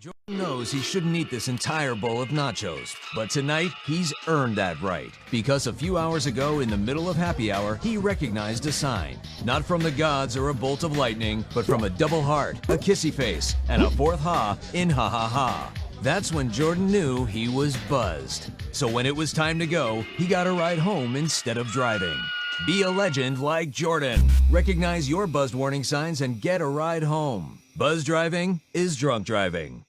Jordan knows he shouldn't eat this entire bowl of nachos, but tonight he's earned that right. Because a few hours ago in the middle of happy hour, he recognized a sign. Not from the gods or a bolt of lightning, but from a double heart, a kissy face, and a fourth ha in ha ha ha. That's when Jordan knew he was buzzed. So when it was time to go, he got a ride home instead of driving. Be a legend like Jordan. Recognize your buzzed warning signs and get a ride home. Buzz driving is drunk driving.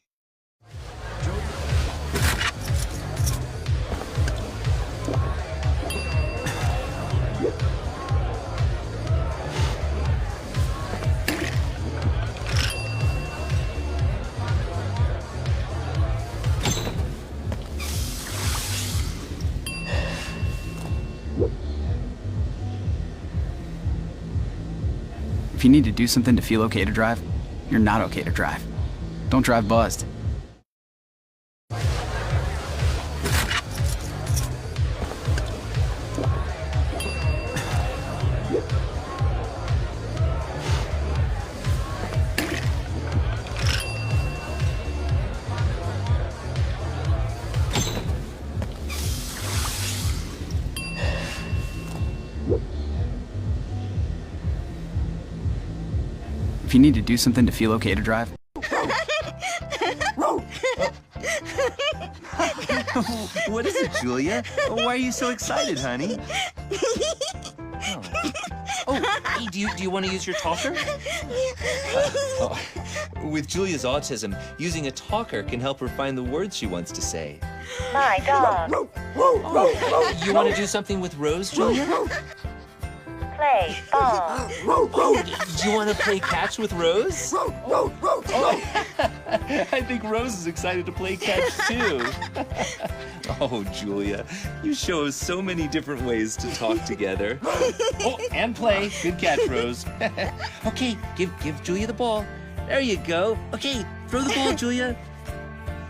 If you need to do something to feel okay to drive, you're not okay to drive. Don't drive buzzed. If you need to do something to feel okay to drive. What is it, Julia? Why are you so excited, honey? Hey, do you want to use your talker? With Julia's autism, using a talker can help her find the words she wants to say. My dog. You want to do something with Rose, Julia? Play ball. Do you want to play catch with Rose? I think Rose is excited to play catch too. Oh, Julia, you show us so many different ways to talk together. Oh, and play. Good catch, Rose. Okay, give Julia the ball. There you go. Okay, throw the ball, Julia.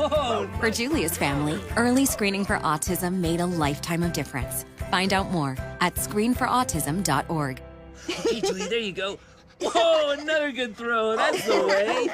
Oh, For Julia's family, early screening for autism made a lifetime of difference. Find out more at screenforautism.org. okay, Julia, there you go. Whoa, another good throw. That's the way.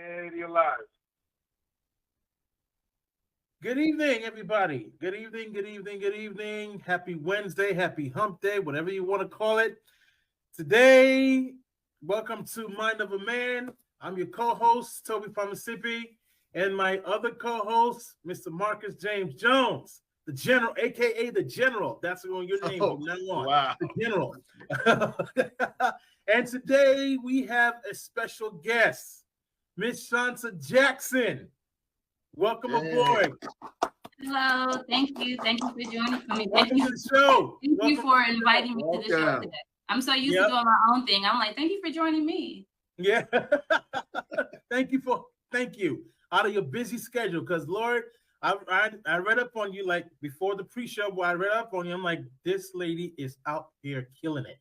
And you're live. Good evening, everybody. Good evening, good evening, good evening. Happy Wednesday, happy hump day, whatever you want to call it. Today, welcome to Mind of a Man. I'm your co-host, Tobie Famusipe, and my other co-host, Mr. Marcus James Jones, the General, aka the General. That's your name from now on. Wow. The General. And today we have a special guest, Miss Shawnta Jackson. Welcome aboard. Hello, thank you. Thank you for joining me. Welcome to the show. Thank you Welcome for to the inviting me to the show Welcome. today. I'm so used to doing my own thing. I'm like, thank you for joining me. Yeah. Thank you. Out of your busy schedule, because Lord, I read up on you like before the pre-show, where I read up on you. I'm like, this lady is out here killing it.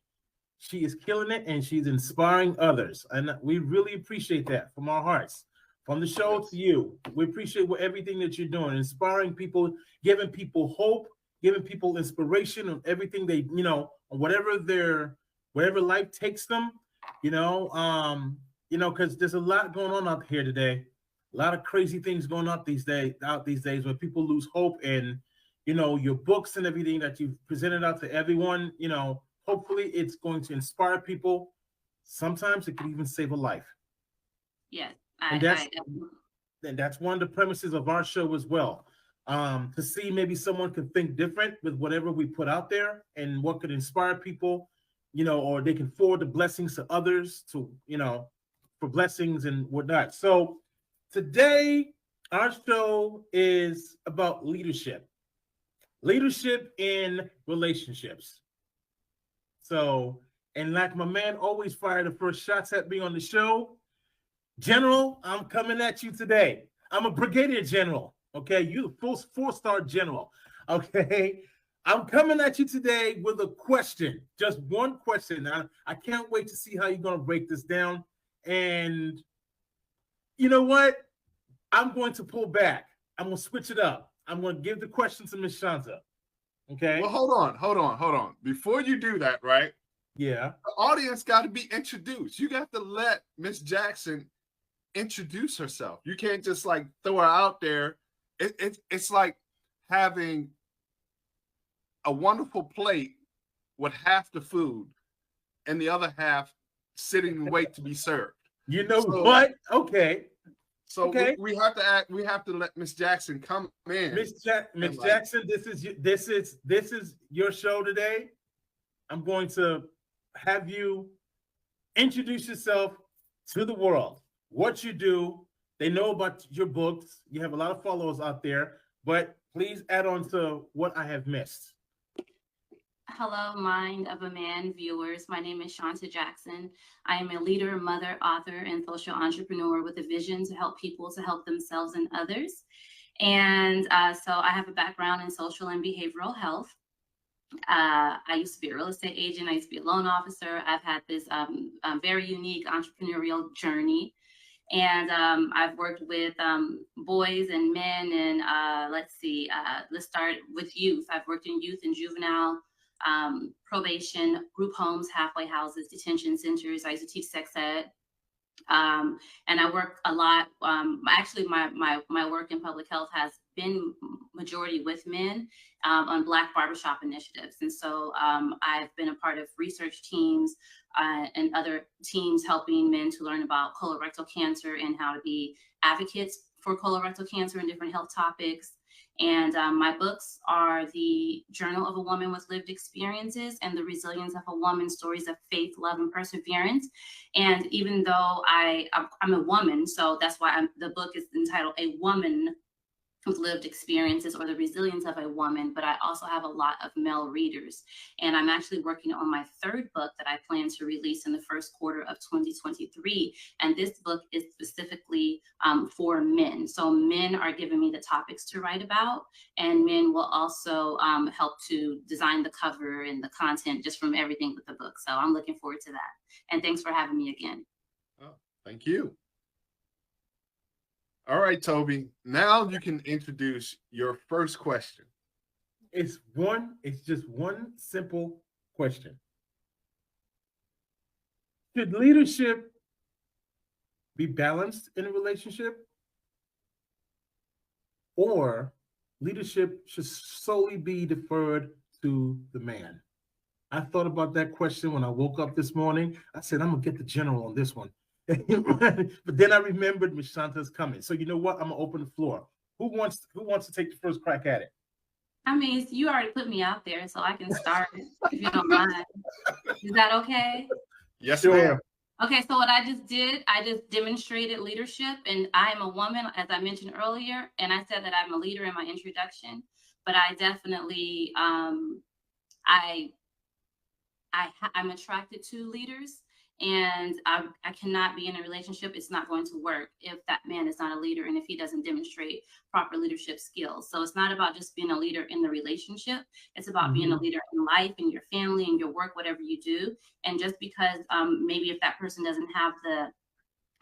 She is killing it, and she's inspiring others, and we really appreciate that from our hearts. From the show to you, we appreciate everything that you're doing, inspiring people, giving people hope, giving people inspiration on everything they, whatever life takes them, because there's a lot going on out here today, a lot of crazy things going on these days where people lose hope, and your books and everything that you've presented out to everyone, hopefully it's going to inspire people. Sometimes it can even save a life. Yes. And that's one of the premises of our show as well. To see maybe someone could think different with whatever we put out there, and what could inspire people, or they can forward the blessings to others to, for blessings and whatnot. So today, our show is about leadership in relationships. So, and like my man always fired the first shots at me on the show, General, I'm coming at you today. I'm a brigadier general, okay? You're the full four-star general, okay? I'm coming at you today with a question, just one question. I can't wait to see how you're going to break this down. And you know what? I'm going to pull back. I'm going to switch it up. I'm going to give the question to Miss Shawnta, okay? Well, hold on. Before you do that, right? Yeah. The audience got to be introduced. You got to let Miss Jackson introduce herself. You can't just like throw her out there. It's like having a wonderful plate with half the food and the other half sitting and wait to be served. You know what? Okay. So okay. We have to let Miss Jackson come in. Miss Jackson, this is your show today. I'm going to have you introduce yourself to the world. What you do, they know about your books. You have a lot of followers out there, but please add on to what I have missed. Hello, Mind of a Man viewers. My name is Shawnta Jackson. I am a leader, mother, author, and social entrepreneur with a vision to help people to help themselves and others. And so I have a background in social and behavioral health. I used to be a real estate agent. I used to be a loan officer. I've had this very unique entrepreneurial journey. And I've worked with boys and men, and let's start with youth. I've worked in youth and juvenile, probation, group homes, halfway houses, detention centers. I used to teach sex ed. And I work a lot. Actually, my work in public health has been majority with men on Black barbershop initiatives. And so I've been a part of research teams and other teams helping men to learn about colorectal cancer and how to be advocates for colorectal cancer and different health topics. And my books are The Journal of a Woman with Lived Experiences and The Resilience of a Woman, Stories of Faith, Love, and Perseverance. And even though I'm a woman, so that's why the book is entitled A Woman with Lived Experiences, or The Resilience of a Woman, but I also have a lot of male readers. And I'm actually working on my third book that I plan to release in the first quarter of 2023. And this book is specifically for men. So men are giving me the topics to write about, and men will also help to design the cover and the content just from everything with the book. So I'm looking forward to that. And thanks for having me again. Oh, thank you. All right, Tobie, now you can introduce your first question. It's just one simple question. Should leadership be balanced in a relationship? Or leadership should solely be deferred to the man? I thought about that question when I woke up this morning. I said, I'm gonna get the general on this one. But then I remembered Ms. Shawnta's coming. So you know what? I'm gonna open the floor. Who wants to take the first crack at it? I mean, you already put me out there, so I can start if you don't mind. Is that okay? Yes, sure. ma'am. Okay, so what I just did, I just demonstrated leadership, and I am a woman, as I mentioned earlier, and I said that I'm a leader in my introduction, but I definitely, I I'm attracted to leaders, and I cannot be in a relationship. It's not going to work if that man is not a leader and if he doesn't demonstrate proper leadership skills. So it's not about just being a leader in the relationship. It's about being a leader in life, in your family, in your work, whatever you do. And just because maybe if that person doesn't have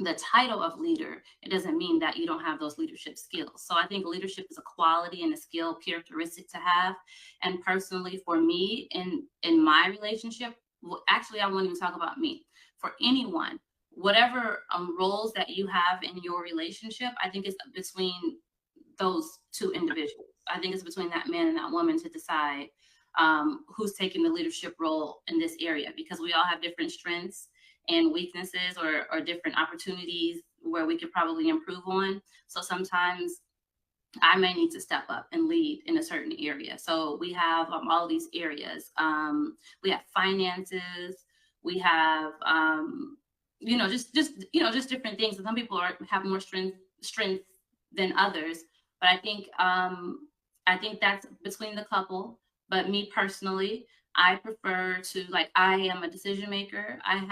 the title of leader, it doesn't mean that you don't have those leadership skills. So I think leadership is a quality and a skill characteristic to have. And personally, for me, in my relationship, well, actually, I won't even talk about me. For anyone, whatever roles that you have in your relationship, I think it's between those two individuals. I think it's between that man and that woman to decide who's taking the leadership role in this area, because we all have different strengths and weaknesses, or different opportunities where we could probably improve on. So sometimes I may need to step up and lead in a certain area. So we have all these areas. We have finances. We have, just different things. And some people have more strength than others. But I think that's between the couple. But me personally, I prefer to, like, I am a decision maker. I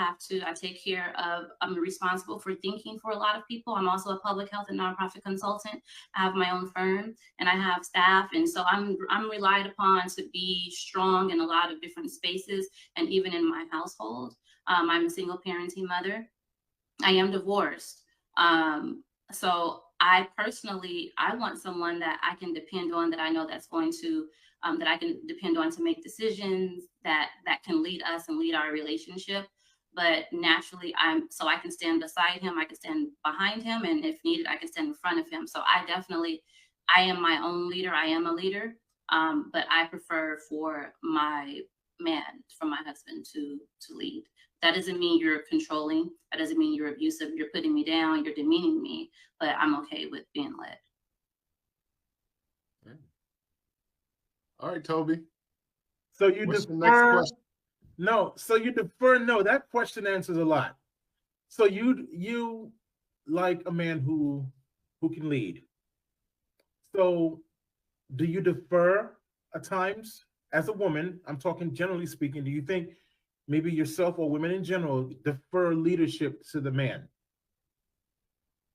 take care of, I'm responsible for thinking for a lot of people. I'm also a public health and nonprofit consultant. I have my own firm and I have staff. And so I'm relied upon to be strong in a lot of different spaces. And even in my household, I'm a single parenting mother. I am divorced. So I personally, I want someone that I can depend on, that I know that's going to, that I can depend on to make decisions that can lead us and lead our relationship. But naturally, I can stand beside him, I can stand behind him, and if needed, I can stand in front of him. So I am my own leader. I am a leader, but I prefer for my husband to lead. That doesn't mean you're controlling. That doesn't mean you're abusive. You're putting me down. You're demeaning me. But I'm okay with being led. All right, Tobie. So you What's defer? the next question? No. So you defer? No. That question answers a lot. So you like a man who can lead. So do you defer at times as a woman? I'm talking generally speaking. Do you think maybe yourself or women in general defer leadership to the man?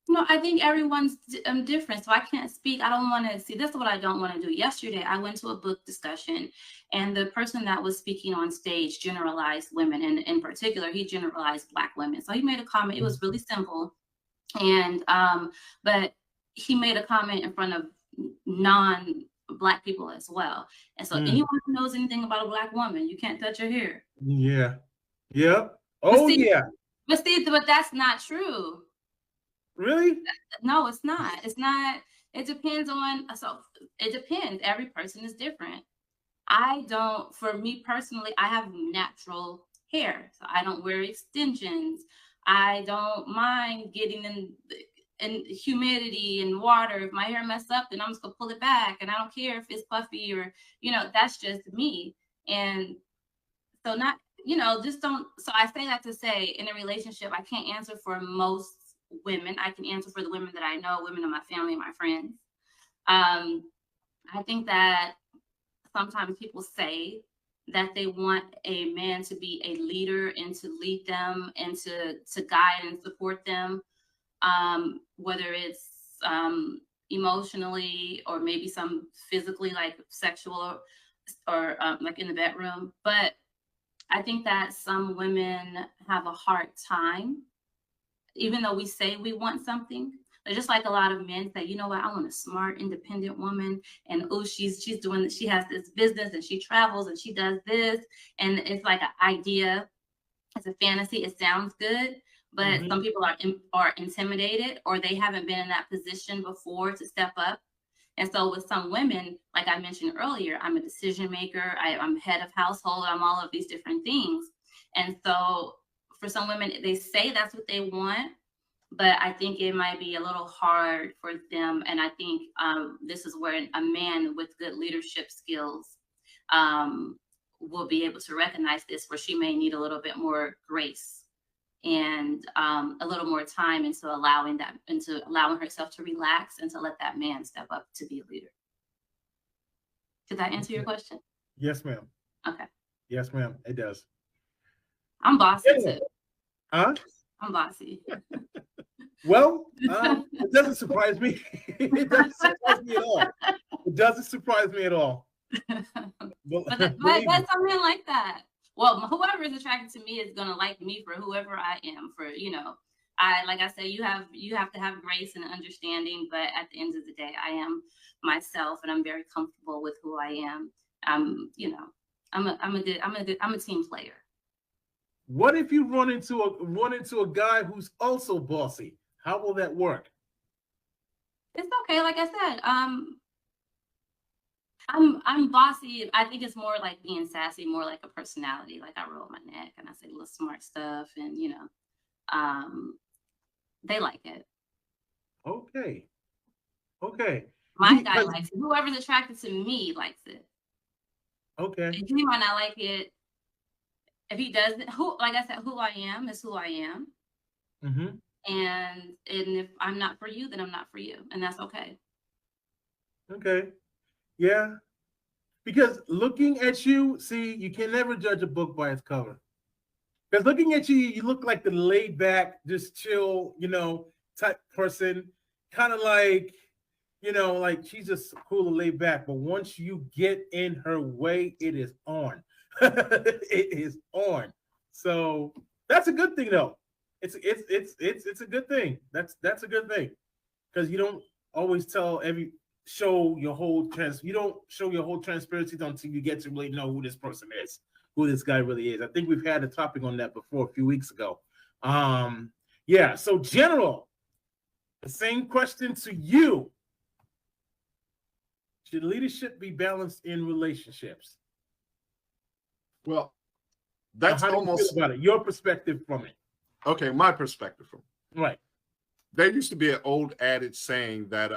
No, I think everyone's different, so I can't speak. I don't want to see. This is what I don't want to do. Yesterday, I went to a book discussion, and the person that was speaking on stage generalized women, and in particular, he generalized Black women. So he made a comment. It was really simple, and but he made a comment in front of non-Black people as well. And so anyone who knows anything about a Black woman, you can't touch her hair. Yeah. Yep. Oh, yeah. But that's not true. Really? No, it's not. It's not. It depends on. So it depends. Every person is different. For me personally, I have natural hair, so I don't wear extensions. I don't mind getting in humidity and water. If my hair messed up, then I'm just gonna pull it back, and I don't care if it's puffy or, that's just me. And so just don't. So I say that to say, in a relationship, I can't answer for most women. I can answer for the women that I know, women in my family and my friends. I think that sometimes people say that they want a man to be a leader and to lead them and to guide and support them, whether it's emotionally or maybe some physically, like sexual or like in the bedroom. But I think that some women have a hard time, even though we say we want something. Just like a lot of men say, you know what, I want a smart, independent woman, and she's doing, she has this business and she travels and she does this, and it's like an idea, it's a fantasy, it sounds good, but some people are intimidated, or they haven't been in that position before to step up. And so with some women, like I mentioned earlier, I'm a decision maker, I'm head of household, I'm all of these different things. And so for some women, they say that's what they want, but I think it might be a little hard for them. And I think this is where a man with good leadership skills will be able to recognize this, where she may need a little bit more grace and a little more time into allowing herself to relax and to let that man step up to be a leader. Did that answer your question? Yes, ma'am. Okay. Yes, ma'am. It does. I'm bossy too. Huh? I'm bossy. Well, it doesn't surprise me. It doesn't surprise me at all. It doesn't surprise me at all. But that's something like that. Well, whoever is attracted to me is gonna like me for whoever I am. For like I said, you have to have grace and understanding. But at the end of the day, I am myself, and I'm very comfortable with who I am. I'm a team player. What if you run into a guy who's also bossy? How will that work? It's okay. Like I said, I'm bossy. I think it's more like being sassy, more like a personality. Like I roll my neck and I say little smart stuff, and they like it. Okay. My guy likes it. Whoever's attracted to me likes it. Okay. He might not like it. If he doesn't, like I said, who I am is who I am. Mm-hmm. And if I'm not for you, then I'm not for you, and that's okay. Okay. Yeah. Because looking at you, see, you can never judge a book by its cover. Because looking at you, you look like the laid back, just chill, type person. Kind of like, like she's just cool and laid back. But once you get in her way, it is on. It is on. So that's a good thing, though. It's a good thing. That's a good thing, because you don't always show your whole transparency until you get to really know who this person is, who this guy really is. I think we've had a topic on that before a few weeks ago. Yeah. So General, the same question to you: should leadership be balanced in relationships? Well, that's how do almost you feel about it? Your perspective from it. Okay, my perspective from it. Right. There used to be an old adage saying that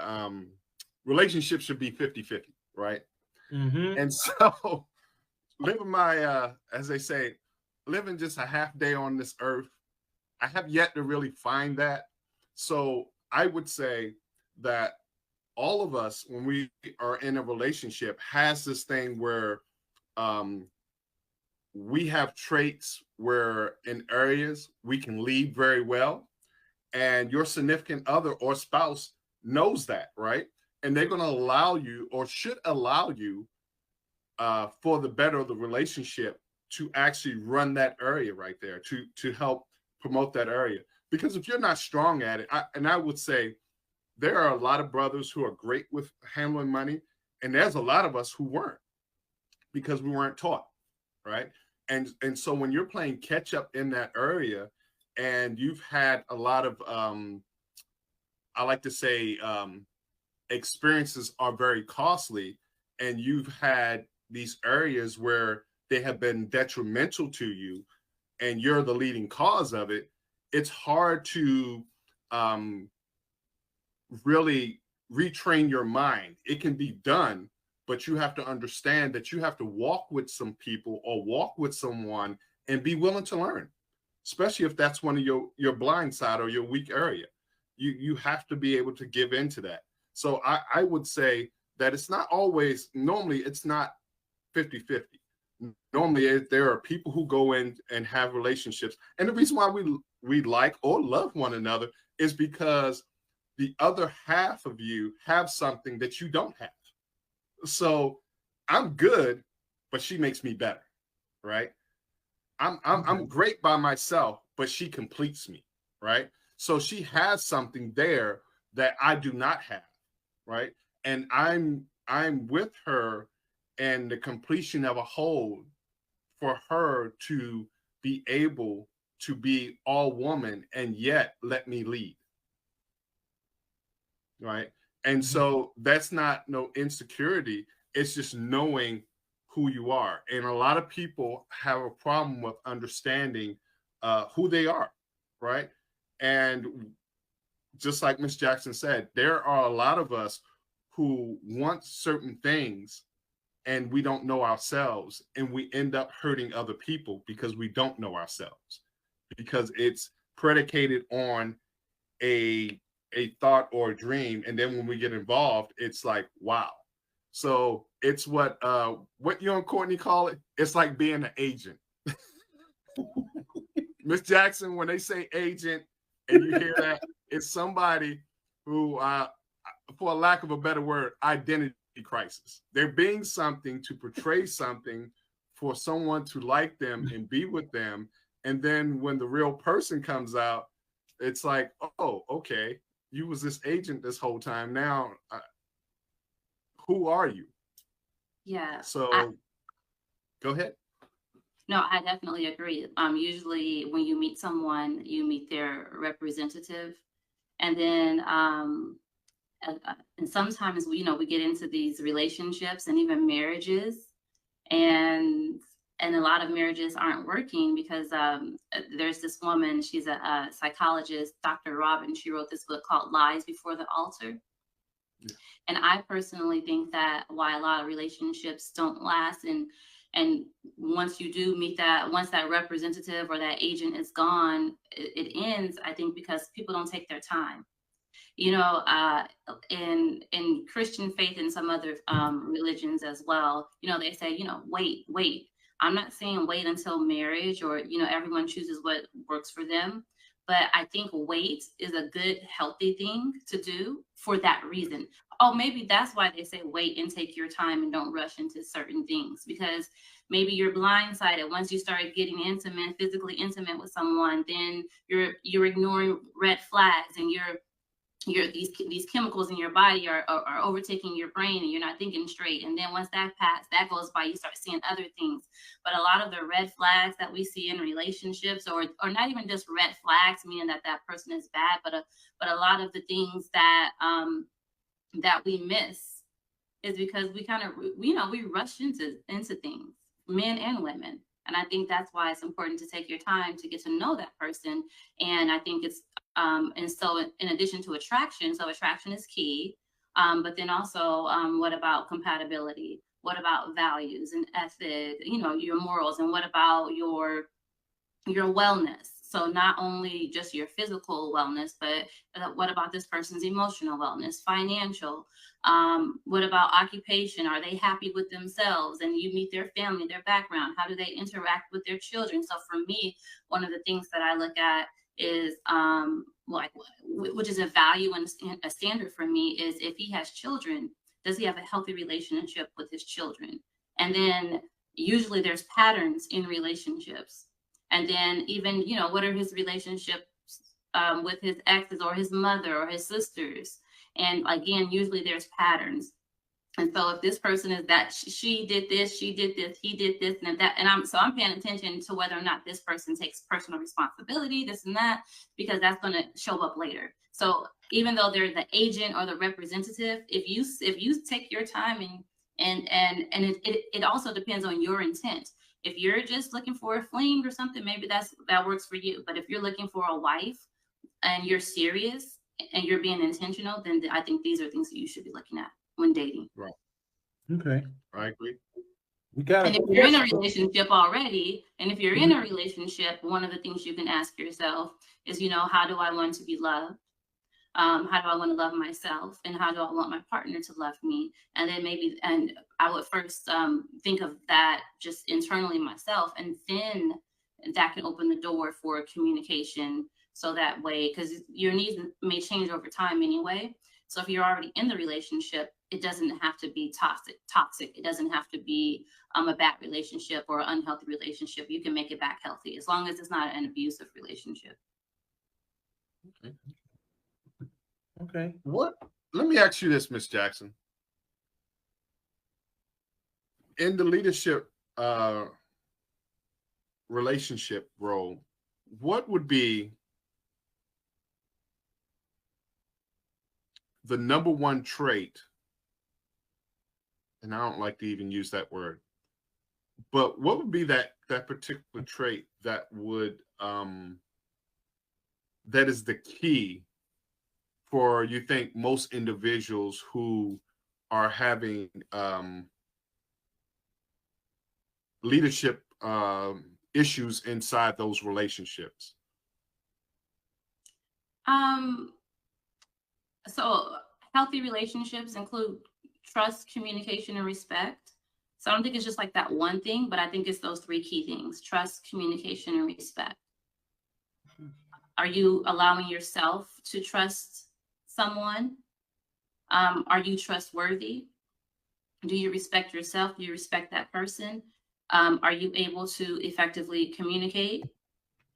relationships should be 50-50, right? Mm-hmm. And so living as they say, living just a half day on this earth, I have yet to really find that. So I would say that all of us, when we are in a relationship, has this thing where we have traits where in areas we can lead very well, and your significant other or spouse knows that, right? And they're going to allow you, or should allow you, for the better of the relationship, to actually run that area right there, to help promote that area. Because if you're not strong at it, I would say there are a lot of brothers who are great with handling money, and there's a lot of us who weren't, because we weren't taught, right? And so when you're playing catch up in that area, and you've had a lot of, I like to say, experiences are very costly, and you've had these areas where they have been detrimental to you, and you're the leading cause of it, it's hard to really retrain your mind. It can be done, but you have to understand that you have to walk with some people or walk with someone and be willing to learn, especially if that's one of your blind side or your weak area. You have to be able to give into that. So I would say that it's not always, normally it's not 50-50. Normally there are people who go in and have relationships. And the reason why we like or love one another is because the other half of you have something that you don't have. So I'm good, but she makes me better, right? I'm great by myself, but she completes me, right? So she has something there that I do not have, right? And I'm with her and the completion of a whole for her to be able to be all woman and yet let me lead, right? And so that's not no insecurity. It's just knowing who you are. And a lot of people have a problem with understanding who they are, right? And just like Miss Jackson said, there are a lot of us who want certain things and we don't know ourselves, and we end up hurting other people because we don't know ourselves, because it's predicated on a thought or a dream, and then when we get involved, it's like, wow. So it's what you and Courtney call it. It's like being an agent. Miss Jackson, when they say agent and you hear that, it's somebody who, for a lack of a better word, identity crisis. They're being something to portray something for someone to like them and be with them. And then when the real person comes out, it's like, oh, okay, you was this agent this whole time. Now, who are you? Yeah. So go ahead. No, I definitely agree. Usually when you meet someone, you meet their representative, and then and sometimes we get into these relationships and even marriages, and a lot of marriages aren't working because there's this woman, she's a psychologist, Dr. Robin. She wrote this book called Lies Before the Altar. Yeah. And I personally think that why a lot of relationships don't last, and once you do meet once that representative or that agent is gone, it ends, I think, because people don't take their time. In Christian faith and some other religions as well, they say, wait. I'm not saying wait until marriage or, everyone chooses what works for them. But I think wait is a good, healthy thing to do for that reason. Oh, maybe that's why they say wait and take your time and don't rush into certain things, because maybe you're blindsided. Once you start getting intimate, physically intimate with someone, then you're ignoring red flags, and these chemicals in your body are overtaking your brain, and you're not thinking straight. And then once that goes by, you start seeing other things. But a lot of the red flags that we see in relationships, or not even just red flags, meaning that person is bad, but a lot of the things that we miss is because we rush into things, men and women. And I think that's why it's important to take your time to get to know that person. And I think it's, and so in addition to attraction, so attraction is key, but then also what about compatibility? What about values and ethics, your morals, and what about your wellness? So not only just your physical wellness, but what about this person's emotional wellness, financial? What about occupation? Are they happy with themselves? And you meet their family, their background. How do they interact with their children? So for me, one of the things that I look at is which is a value and a standard for me, is if he has children, does he have a healthy relationship with his children? And then usually there's patterns in relationships. And then even, what are his relationships with his exes or his mother or his sisters? And again, usually there's patterns. And so if this person is that she did this, he did this, and that, and I'm paying attention to whether or not this person takes personal responsibility, this and that, because that's going to show up later. So even though they're the agent or the representative, if you take your time and it also depends on your intent. If you're just looking for a fling or something, maybe that works for you. But if you're looking for a wife and you're serious and you're being intentional, then I think these are things that you should be looking at when dating. Right. Okay. I agree. And if you're in a relationship already, one of the things you can ask yourself is, how do I want to be loved? How do I want to love myself? And how do I want my partner to love me? And then and I would first think of that just internally myself, and then that can open the door for communication. So that way, because your needs may change over time anyway. So if you're already in the relationship, it doesn't have to be toxic. It doesn't have to be a bad relationship or an unhealthy relationship. You can make it back healthy as long as it's not an abusive relationship. Okay. Let me ask you this, Miss Jackson. In the leadership relationship role, what would be the number one trait? And I don't like to even use that word, but what would be that particular trait that would that is the key for, you think, most individuals who are having leadership issues inside those relationships? So healthy relationships include trust, communication, and respect. So I don't think it's just like that one thing, but I think it's those three key things: trust, communication, and respect. Are you allowing yourself to trust someone? Are you trustworthy? Do you respect yourself? Do you respect that person? Are you able to effectively communicate?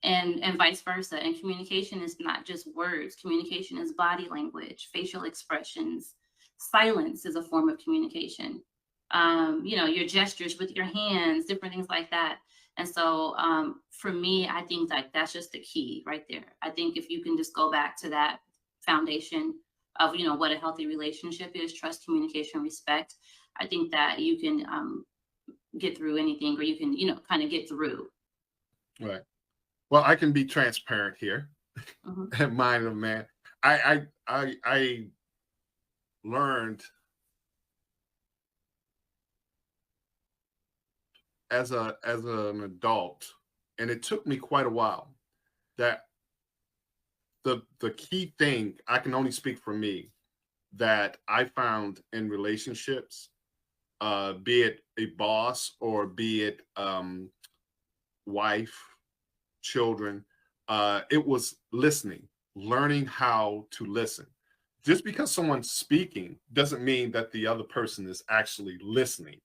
And vice versa. And communication is not just words. Communication is body language, facial expressions. Silence is a form of communication. Your gestures with your hands, different things like that. And so for me, I think like that's just the key right there. I think if you can just go back to that foundation of, what a healthy relationship is: trust, communication, respect. I think that you can get through anything, or you can, kind of get through. Right. Well, I can be transparent here. Mm-hmm. At Mind of a Man, I learned as an adult, and it took me quite a while, that the key thing, I can only speak for me, that I found in relationships, be it a boss or be it wife, children, it was listening, learning how to listen. Just because someone's speaking doesn't mean that the other person is actually listening.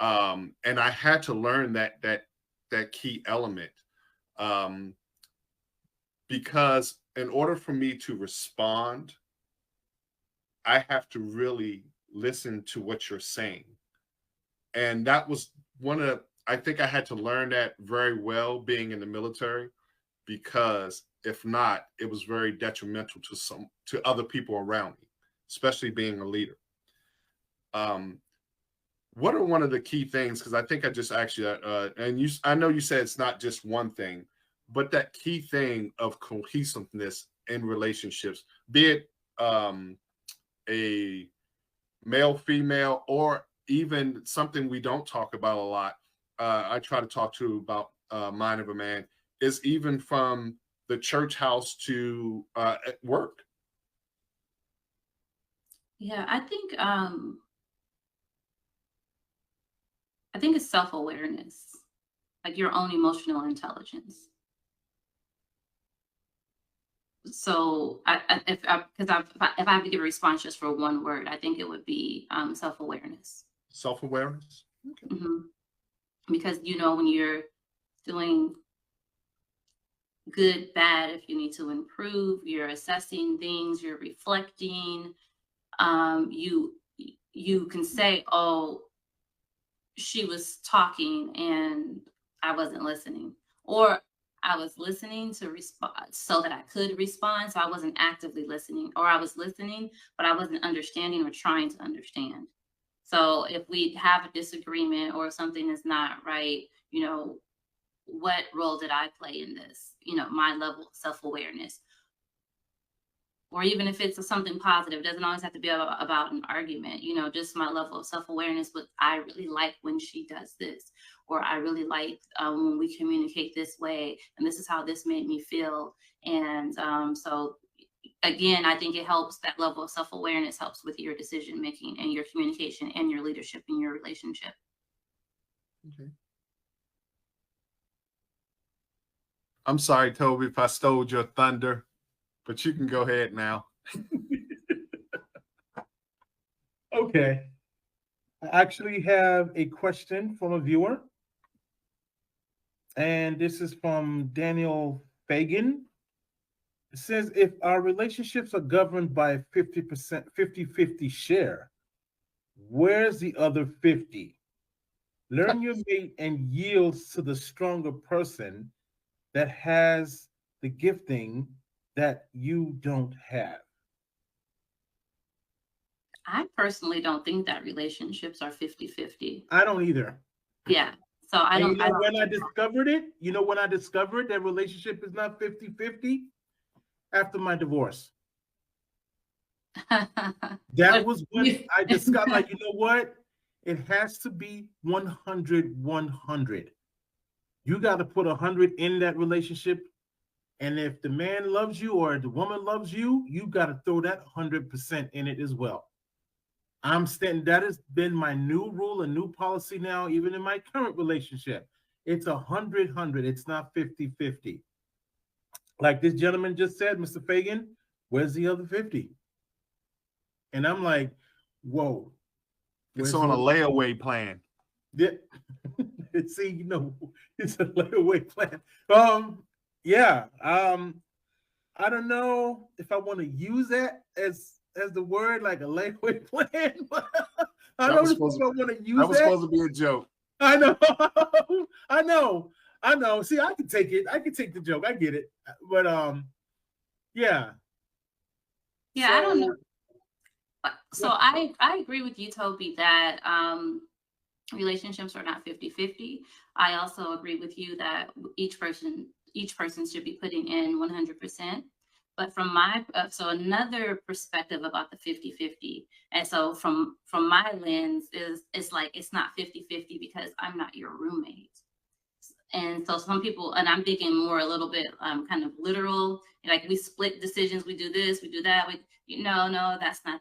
And I had to learn that key element, because in order for me to respond, I have to really listen to what you're saying. And that was I think I had to learn that very well being in the military, because if not, it was very detrimental to other people around me, especially being a leader. What are one of the key things? Because I think I just asked you that, and I know you said it's not just one thing, but that key thing of cohesiveness in relationships, be it a male, female, or even something we don't talk about a lot. I try to talk to about Mind of a Man, is even from the church house to at work. Yeah, I think it's self-awareness, like your own emotional intelligence. So if I have to give a response just for one word, I think it would be self-awareness. Self-awareness. Okay. Mm-hmm. Because when you're doing good, bad, if you need to improve, you're assessing things, you're reflecting. You can say, "Oh, she was talking and I wasn't listening," or I was listening to respond so that I could respond. So I wasn't actively listening, or I was listening, but I wasn't understanding or trying to understand. So if we have a disagreement or something is not right, what role did I play in this? My level of self-awareness. Or even if it's something positive, it doesn't always have to be about an argument, just my level of self-awareness. But I really like when she does this, or I really like when we communicate this way, and this is how this made me feel. And so again, I think it helps, that level of self-awareness helps with your decision making and your communication and your leadership in your relationship. Okay. I'm sorry, Tobie, if I stole your thunder, but you can go ahead now. Okay. I actually have a question from a viewer. And this is from Daniel Fagan. It says, if our relationships are governed by 50%, 50-50 share, where's the other 50? Learn your mate and yields to the stronger person that has the gifting that you don't have. I personally don't think that relationships are 50-50. I don't either. Yeah. So I don't. When I discovered that relationship is not 50-50? After my divorce. That was when I discovered, like, you know what? It has to be 100-100. You got to put 100 in that relationship And if the man loves you or the woman loves you, you got to throw that 100% in it as well. I'm standing. That has been my new rule and new policy now, even in my current relationship. It's 100-100. It's not 50-50. Like this gentleman just said, Mr. Fagan, where's the other 50? And I'm like, whoa. It's on a layaway plan. Yeah. See, you know, it's a layaway plan. Yeah. I don't know if I want to use that as the word, like a layaway plan. I don't know if I want to use that. That was supposed to be a joke. I know. I know. See, I can take it. I can take the joke. I get it. But yeah. Yeah, I don't know. So I agree with you, Tobie, that relationships are not 50-50. I also agree with you that each person should be putting in 100%. But from my so another perspective about the 50-50, and so from my lens is like it's not 50-50 because I'm not your roommate. And so some people, and I'm thinking more a little bit kind of literal, like we split decisions, we do this, we do that. No, that's not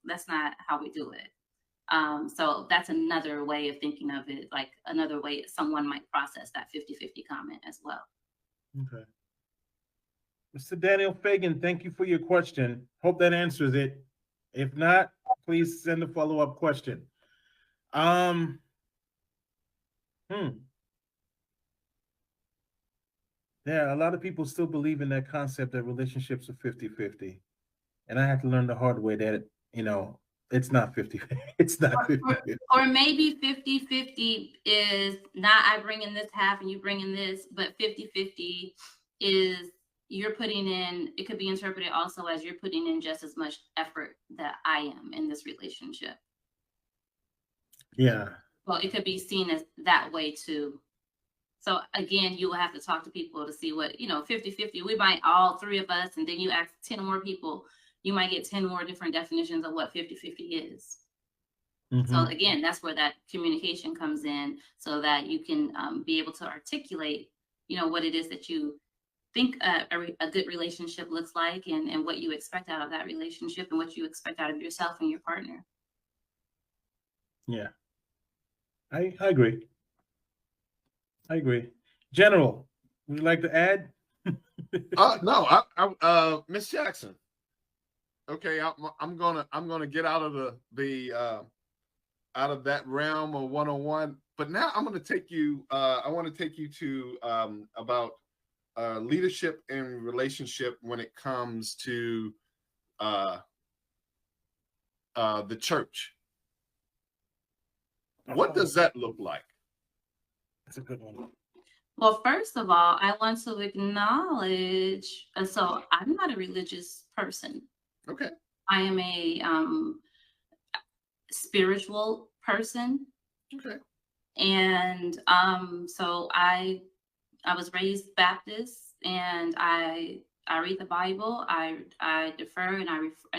that's not how we do it. So that's another way of thinking of it, like another way someone might process that 50-50 comment as well. Okay. Mr. Daniel Fagan, thank you for your question. Hope that answers it. If not, please send a follow-up question. Yeah, a lot of people still believe in that concept that relationships are 50-50. And I had to learn the hard way that, it's not 50. It's not 50. Or maybe 50-50 is not I bring in this half and you bring in this, but 50-50 is you're putting in, it could be interpreted also as you're putting in just as much effort that I am in this relationship. Yeah. Well, it could be seen as that way too. So again, you will have to talk to people to see what, 50-50, we might all three of us, and then you ask 10 more people, you might get 10 more different definitions of what 50-50 is. Mm-hmm. So again, that's where that communication comes in so that you can be able to articulate, what it is that you think a good relationship looks like and what you expect out of that relationship and what you expect out of yourself and your partner. Yeah, I agree. General, would you like to add? No, I Miss Jackson. Okay, I'm gonna get out of the out of that realm of one-on-one, but now I'm gonna take you. I want to take you to about leadership and relationship when it comes to the church. What does that look like? That's a good one. Well, first of all, I want to acknowledge, so I'm not a religious person. Okay. I am a spiritual person. Okay. And so I was raised Baptist, and I read the Bible. I defer and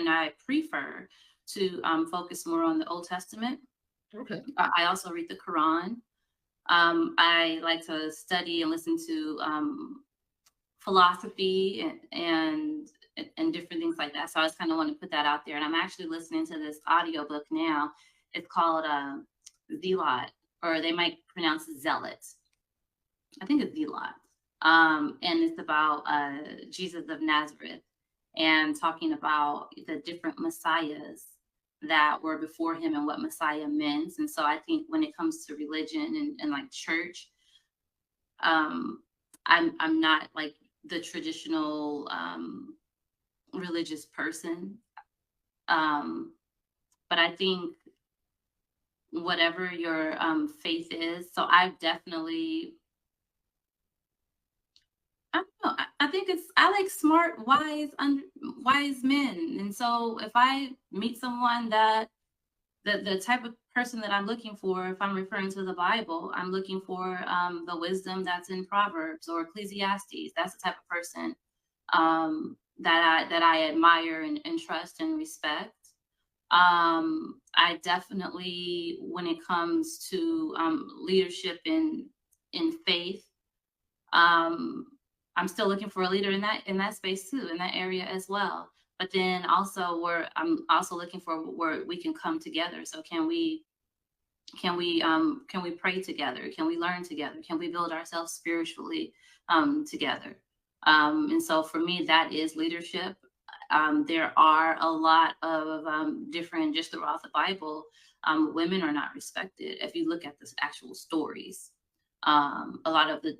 I prefer to focus more on the Old Testament. Okay. I also read the Quran. I like to study and listen to philosophy and different things like that. So I just kind of want to put that out there. And I'm actually listening to this audiobook now. It's called Zealot, or they might pronounce it Zealot. I think it's Zealot. And it's about Jesus of Nazareth and talking about the different messiahs that were before him and what Messiah meant. And so I think when it comes to religion and like church, I'm not like the traditional religious person. But I think whatever your faith is, so I've definitely, I don't know, I think I like smart, wise men. And so if I meet someone that the type of person that I'm looking for, if I'm referring to the Bible, I'm looking for the wisdom that's in Proverbs or Ecclesiastes. That's the type of person that I admire and trust and respect. I definitely, when it comes to leadership in faith, I'm still looking for a leader in that space too, in that area as well. But then also I'm also looking for where we can come together. So can we pray together? Can we learn together? Can we build ourselves spiritually together? And so for me, that is leadership. There are a lot of different, just throughout the Bible, women are not respected. If you look at the actual stories, a lot of the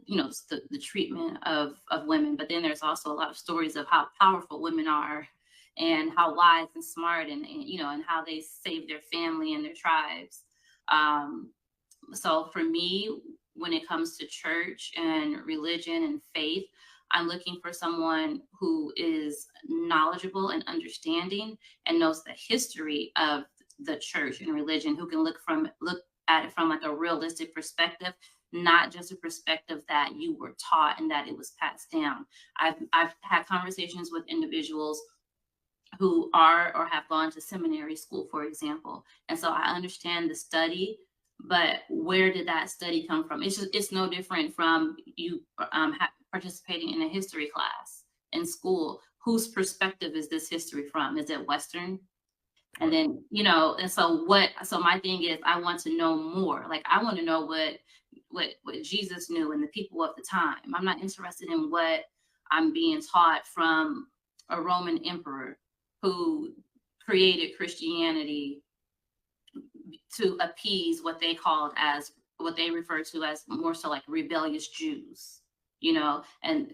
treatment of women, but then there's also a lot of stories of how powerful women are and how wise and smart and how they save their family and their tribes. So for me, when it comes to church and religion and faith, I'm looking for someone who is knowledgeable and understanding and knows the history of the church and religion, who can look at it from like a realistic perspective, not just a perspective that you were taught and that it was passed down. I've had conversations with individuals who are or have gone to seminary school, for example. And so I understand the study, but where did that study come from? It's no different from you participating in a history class in school. Whose perspective is this history from? Is it Western? And then, and so my thing is, I want to know more. Like, I want to know what Jesus knew and the people of the time. I'm not interested in what I'm being taught from a Roman emperor who created Christianity to appease what they refer to as more so like rebellious Jews, and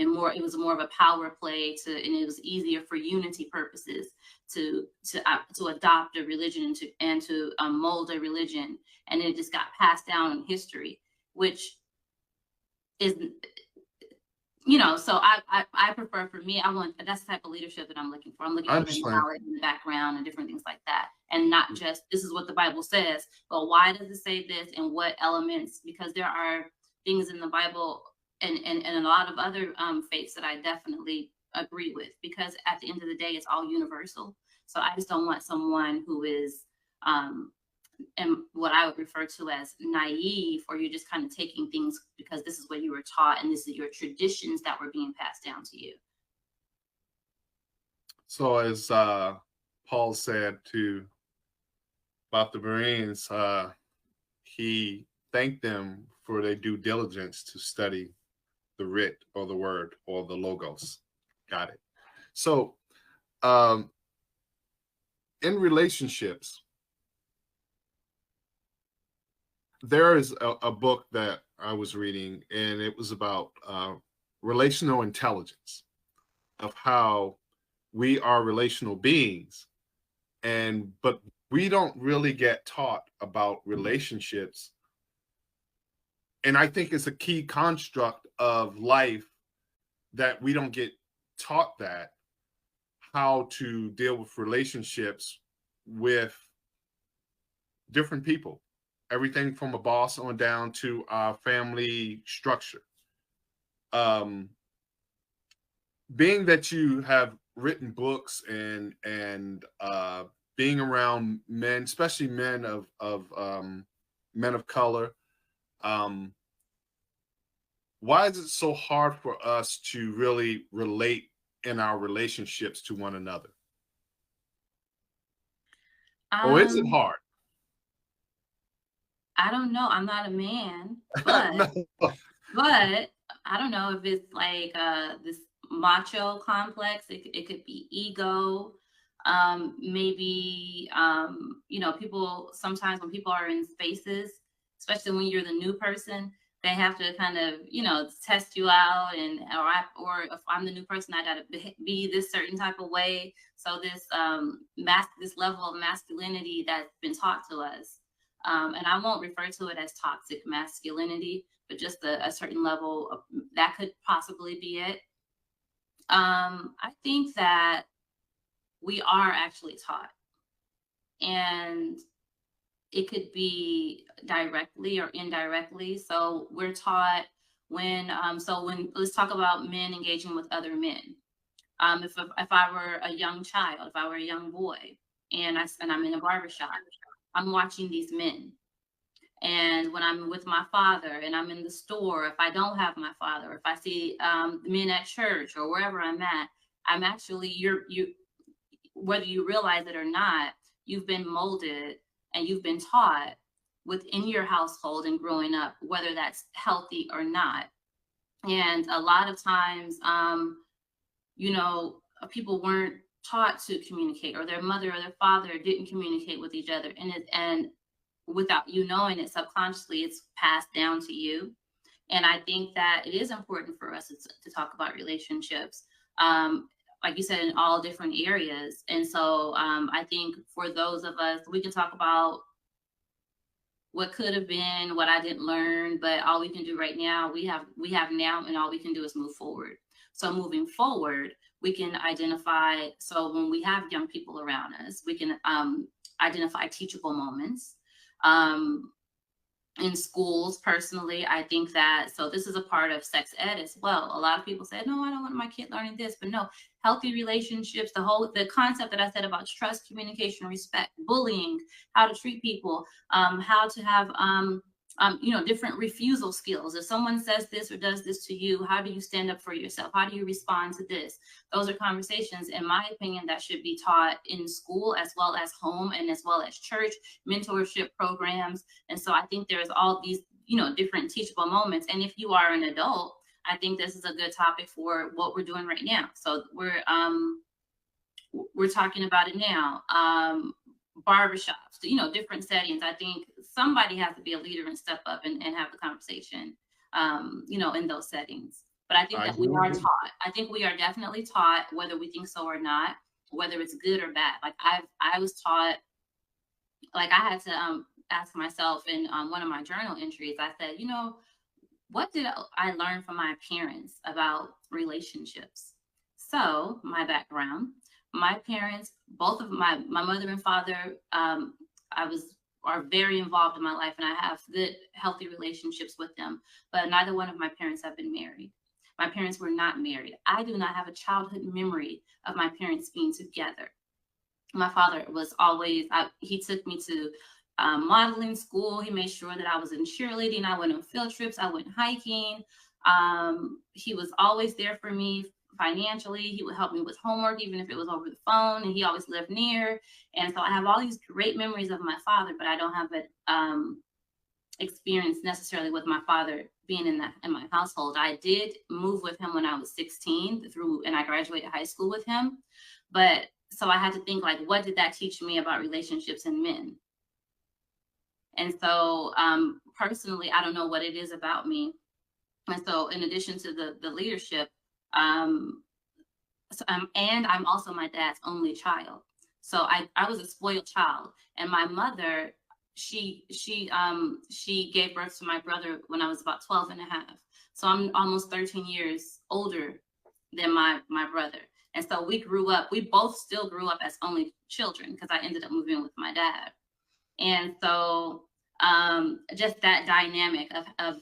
more, it was more of a power play and it was easier for unity purposes to adopt a religion and to mold a religion, and it just got passed down in history, which is, so I prefer, for me, that's the type of leadership that I'm looking for. I'm looking for the knowledge and the background and different things like that. And not just, this is what the Bible says, but why does it say this and what elements? Because there are things in the Bible and a lot of other faiths that I definitely agree with, because at the end of the day, it's all universal. So I just don't want someone who is and what I would refer to as naive, or you're just kind of taking things because this is what you were taught and this is your traditions that were being passed down to you. So as Paul said about the Marines, he thanked them for their due diligence to study the writ or the word or the logos. Got it. So in relationships, there is a book that I was reading, and it was about relational intelligence, of how we are relational beings, but we don't really get taught about relationships. And I think it's a key construct of life that we don't get taught that, how to deal with relationships with different people. Everything from a boss on down to our family structure. Being that you have written books and being around men, especially men of color, why is it so hard for us to really relate in our relationships to one another? Or is it hard? I don't know. I'm not a man, but no. But I don't know if it's like this macho complex. It could be ego. Maybe people, sometimes when people are in spaces, especially when you're the new person, they have to kind of test you out, or if I'm the new person, I gotta be this certain type of way. So this this level of masculinity that's been taught to us. And I won't refer to it as toxic masculinity, but just a certain level of, that could possibly be it. I think that we are actually taught, and it could be directly or indirectly. So we're taught when let's talk about men engaging with other men. If I were a young child, if I were a young boy, and I'm in a barbershop, I'm watching these men, And when I'm with my father and I'm in the store, if I don't have my father, if I see men at church or wherever I'm at, I'm actually, whether you realize it or not, you've been molded and you've been taught within your household and growing up, whether that's healthy or not. And a lot of times, people weren't taught to communicate, or their mother or their father didn't communicate with each other. And without you knowing it, subconsciously, it's passed down to you. And I think that it is important for us to talk about relationships, like you said, in all different areas. And so I think for those of us, we can talk about what could have been, what I didn't learn, but all we can do right now, we have now, and all we can do is move forward. So moving forward, we can identify, so when we have young people around us, we can identify teachable moments. In schools, personally, I think that, so this is a part of sex ed as well. A lot of people say, no, I don't want my kid learning this, but no, healthy relationships, the concept that I said about trust, communication, respect, bullying, how to treat people, how to have, different refusal skills. If someone says this or does this to you, how do you stand up for yourself? How do you respond to this? Those are conversations, in my opinion, that should be taught in school as well as home and as well as church, mentorship programs. And so I think there's all these, different teachable moments. And if you are an adult, I think this is a good topic for what we're doing right now. So we're talking about it now. Barbershops, different settings. I think somebody has to be a leader and step up and have the conversation, in those settings. But I think that we are taught. I think we are definitely taught, whether we think so or not, whether it's good or bad. Like I was taught, like I had to ask myself in one of my journal entries, I said, what did I learn from my parents about relationships? So my background, my parents, both of my mother and father, are very involved in my life, and I have good, healthy relationships with them. But neither one of my parents have been married. My parents were not married. I do not have a childhood memory of my parents being together. My father was always, he took me to modeling school. He made sure that I was in cheerleading. I went on field trips. I went hiking. He was always there for me financially. He would help me with homework, even if it was over the phone, and he always lived near. And so I have all these great memories of my father, but I don't have an experience necessarily with my father being in my household. I did move with him when I was 16 and I graduated high school with him. But so I had to think, like, what did that teach me about relationships and men? And so personally, I don't know what it is about me. And so in addition to the leadership, and I'm also my dad's only child. So I was a spoiled child, and my mother, she gave birth to my brother when I was about 12 and a half. So I'm almost 13 years older than my brother. And so we both still grew up as only children, because I ended up moving with my dad. And so just that dynamic of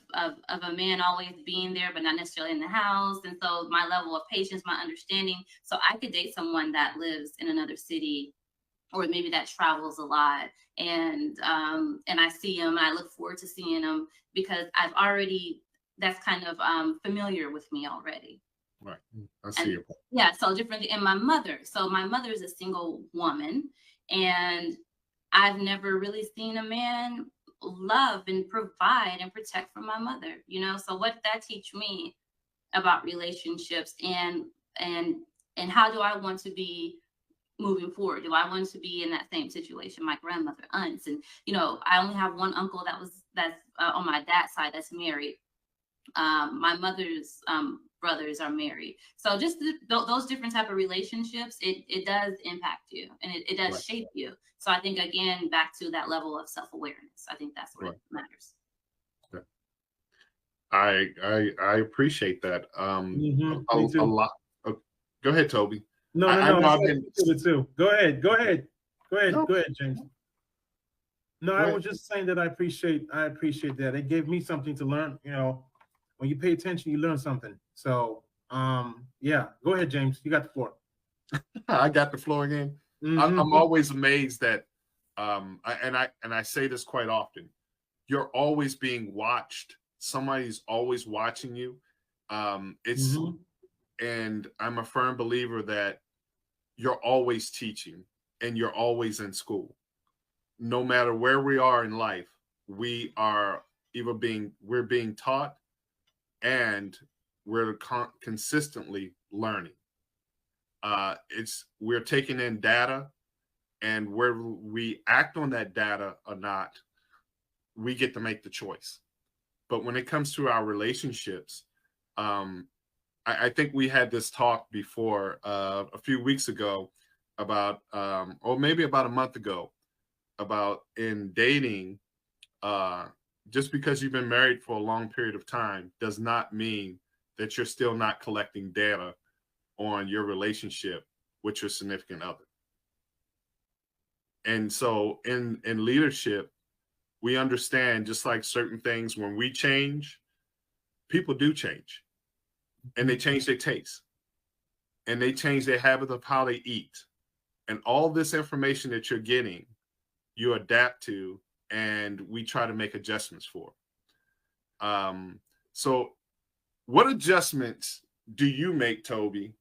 a man always being there, but not necessarily in the house. And so my level of patience, my understanding, so I could date someone that lives in another city, or maybe that travels a lot. And I see him, and I look forward to seeing him, because that's kind of familiar with me already. Right. I see your point. Yeah. So different. And my mother is a single woman, and I've never really seen a man love and provide and protect for my mother, so what did that teach me about relationships, and how do I want to be moving forward? Do I want to be in that same situation? My grandmother, aunts, and I only have one uncle that's on my dad's side that's married. My mother's brothers are married. So just those different type of relationships, it does impact you, and it does Right. shape you. So I think, again, back to that level of self-awareness, I think that's what matters. I appreciate that. Me too. A lot. Go ahead, Tobie. No. I too. Go ahead, James. No, I was just saying that I appreciate that. It gave me something to learn. When you pay attention, you learn something. So, yeah, go ahead, James. You got the floor. I got the floor again. I'm always amazed that, and I say this quite often. you're always being watched. Somebody's always watching you. It's and I'm a firm believer that you're always teaching and you're always in school. No matter where we are in life, we are we're being taught and we're consistently learning. We're taking in data, and where we act on that data or not, we get to make the choice. But when it comes to our relationships, I think we had this talk before a few weeks ago about, or maybe about a month ago, about in dating, just because you've been married for a long period of time does not mean that you're still not collecting data on your relationship with your significant other. And so in leadership, we understand, just like certain things, when we change, people do change. And they change their taste. And they change their habit of how they eat. And all this information that you're getting, you adapt to, and we try to make adjustments for. So what adjustments do you make, Tobie,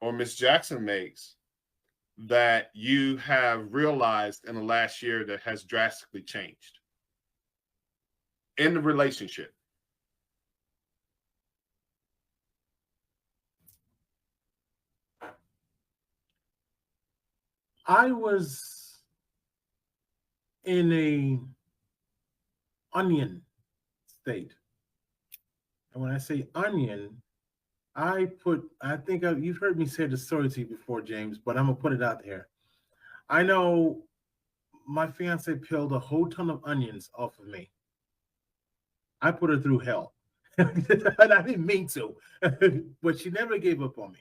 or Miss Jackson makes, that you have realized in the last year that has drastically changed in the relationship? I was in a onion state. And when I say onion, you've heard me say the story to you before, James, but I'm going to put it out there. I know my fiance peeled a whole ton of onions off of me. I put her through hell. And I didn't mean to, but she never gave up on me.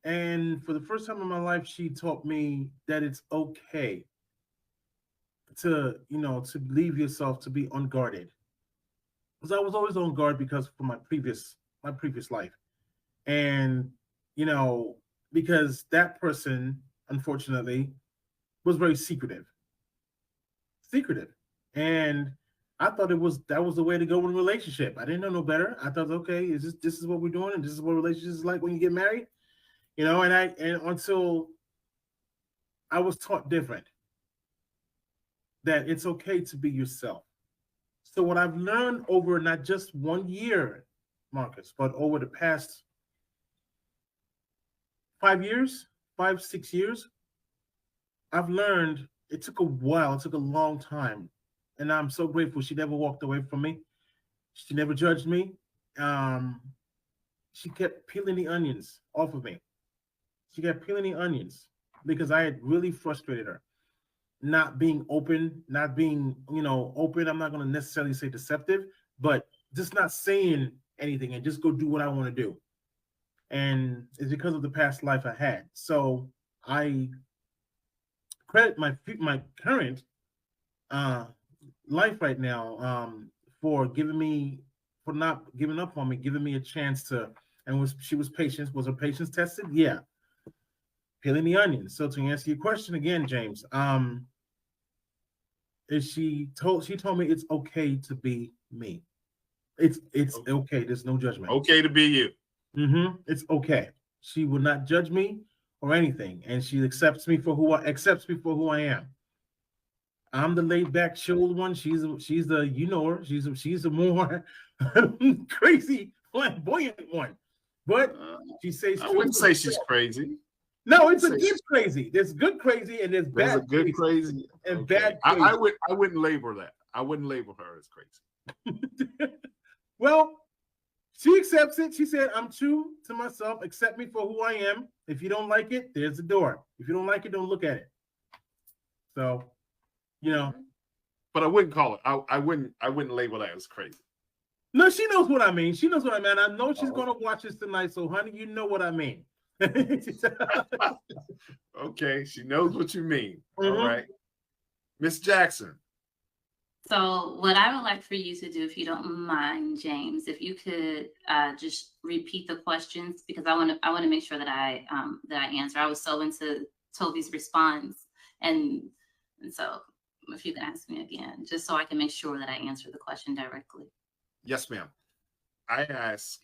And for the first time in my life, she taught me that it's okay to leave yourself, to be unguarded. Because I was always on guard because for my previous life. And, because that person, unfortunately, was very secretive. And I thought that was the way to go in a relationship. I didn't know no better. I thought, okay, this is what we're doing, and this is what relationships is like when you get married. And until I was taught different, that it's okay to be yourself. So what I've learned over not just 1 year, Marcus, but over the past 5 years, 6 years, I've learned. It took a while. It took a long time. And I'm so grateful she never walked away from me. She never judged me. She kept peeling the onions off of me. She kept peeling the onions because I had really frustrated her. Not being open, not being, open. I'm not going to necessarily say deceptive, but just not saying anything and just go do what I want to do. And it's because of the past life I had. So I credit my current life right now for not giving up on me, giving me a chance to, and she was patient. Was her patience tested? Yeah. Peeling the onions. So to answer your question again, James, she told me it's okay to be me. It's okay. There's no judgment. Okay to be you. It's okay. She will not judge me or anything, and she accepts me for who I am. I'm the laid back, chilled one. She's the her. She's a more crazy, flamboyant one. But she says I wouldn't say she's crazy. No, it's a good crazy. There's good crazy and there's bad. There's a good crazy and okay. Bad crazy. I wouldn't label that. I wouldn't label her as crazy. Well, she accepts it. She said, "I'm true to myself. Accept me for who I am. If you don't like it, there's the door. If you don't like it, don't look at it." So, But I wouldn't call it. I wouldn't label that as crazy. No, she knows what I mean. She knows what I mean. I know she's going to watch this tonight. So, honey, you know what I mean. Okay, she knows what you mean. All right. Miss Jackson. So what I would like for you to do, if you don't mind, James, if you could just repeat the questions, because I want to make sure that I answer. I was so into Tobie's response, and so if you can ask me again, just so I can make sure that I answer the question directly. Yes, ma'am. I ask,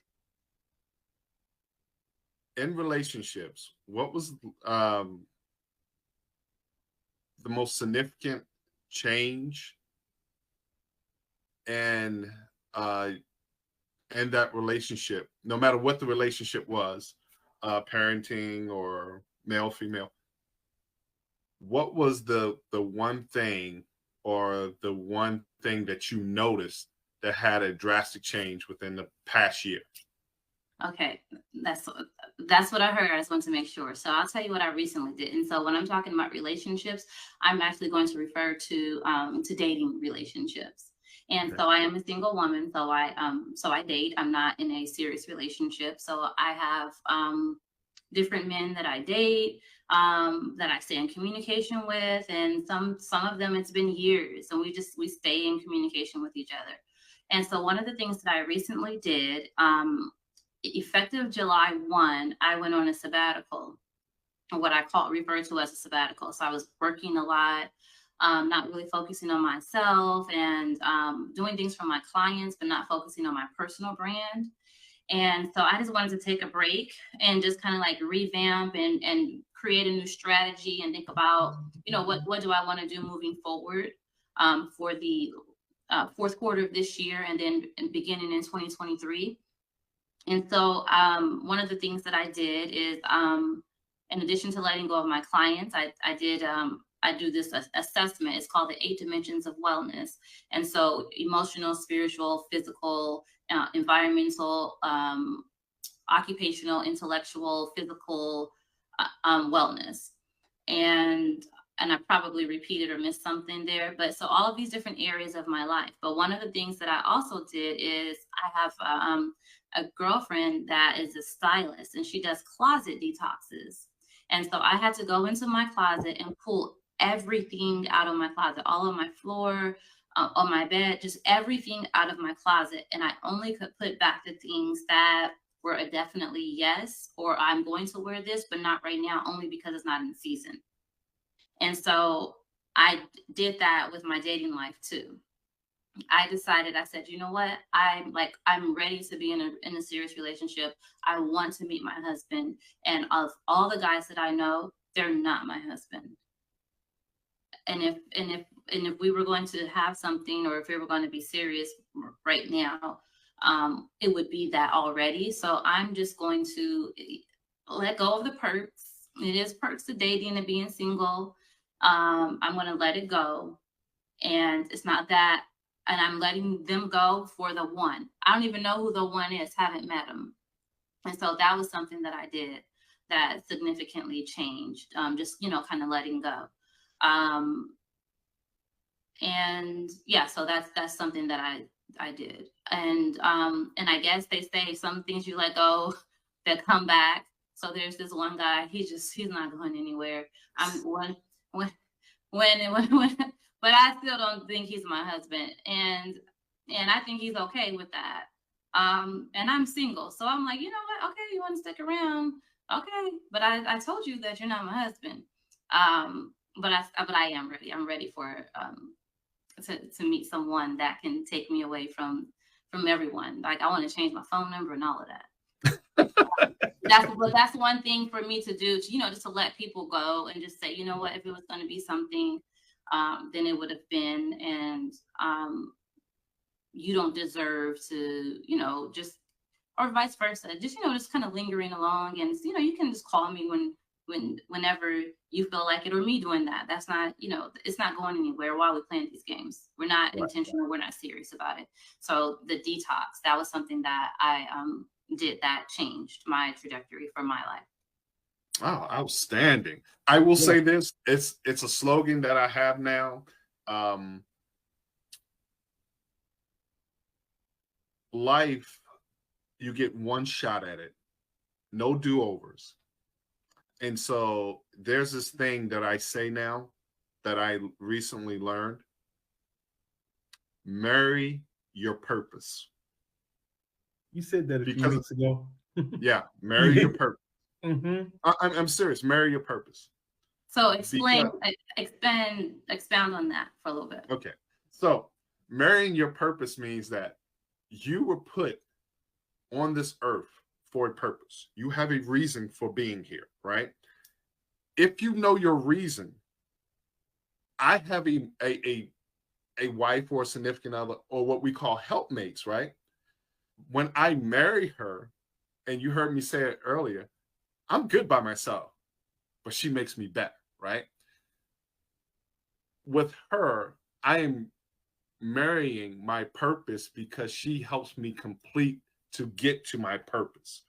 in relationships, what was the most significant change and that relationship, no matter what the relationship was, parenting or male, female, what was the one thing or the one thing that you noticed that had a drastic change within the past year? Okay, that's what I heard. I just want to make sure. So I'll tell you what I recently did. And so when I'm talking about relationships, I'm actually going to refer to dating relationships. And so I am a single woman. So I date. I'm not in a serious relationship. So I have different men that I date, that I stay in communication with, and some of them it's been years, and we stay in communication with each other. And so one of the things that I recently did, effective July 1, I went on a sabbatical, what I refer to as a sabbatical. So I was working a lot, not really focusing on myself, and doing things for my clients, but not focusing on my personal brand. And so I just wanted to take a break and just kind of like revamp and create a new strategy and think about, what do I want to do moving forward for the fourth quarter of this year and then beginning in 2023. And so one of the things that I did is, in addition to letting go of my clients, I do this assessment. It's called the 8 Dimensions of Wellness. And so emotional, spiritual, physical, environmental, occupational, intellectual, physical wellness. And I probably repeated or missed something there, but so all of these different areas of my life. But one of the things that I also did is I have a girlfriend that is a stylist, and she does closet detoxes. And so I had to go into my closet and pull everything out of my closet, all of my floor, on my bed, just everything out of my closet. And I only could put back the things that were a definitely yes, or I'm going to wear this, but not right now, only because it's not in season. And so I did that with my dating life too. I said, you know what? I'm ready to be in a serious relationship. I want to meet my husband. And of all the guys that I know, they're not my husband. And if we were going to have something, or if we were going to be serious right now, it would be that already. So I'm just going to let go of the perks. It is perks to dating and being single. I'm going to let it go. And it's not that, and I'm letting them go for the one. I don't even know who the one is, haven't met him. And so that was something that I did that significantly changed, just, kind of letting go. And yeah, so that's something that I did. And I guess they say some things you let go that come back. So there's this one guy, he's not going anywhere. But I still don't think he's my husband. And I think he's okay with that. And I'm single. So I'm like, you know what? Okay, you want to stick around? Okay. But I told you that you're not my husband. But I am ready. I'm ready for to meet someone that can take me away from everyone. Like, I want to change my phone number and all of that. That's one thing for me to do, just to let people go and just say, you know what, if it was going to be something, then it would have been, and you don't deserve to, just, or vice versa, just, just kind of lingering along. And, you can just call me whenever you feel like it, or me doing that. That's not, it's not going anywhere while we're playing these games. We're not intentional. We're not serious about it. So the detox, that was something that I did that changed my trajectory for my life. Wow, outstanding. I will say this, it's a slogan that I have now. Life, you get one shot at it, no do-overs. And so there's this thing that I say now that I recently learned: marry your purpose. You said that a few weeks ago. Yeah, marry your purpose. Mm-hmm. I'm serious. Marry your purpose. So expound on that for a little bit. Okay. So marrying your purpose means that you were put on this earth for a purpose. You have a reason for being here, right? If you know your reason, I have a wife or a significant other, or what we call helpmates, right? When I marry her, and you heard me say it earlier, I'm good by myself, but she makes me better, right? With her, I am marrying my purpose because she helps me complete to get to my purpose.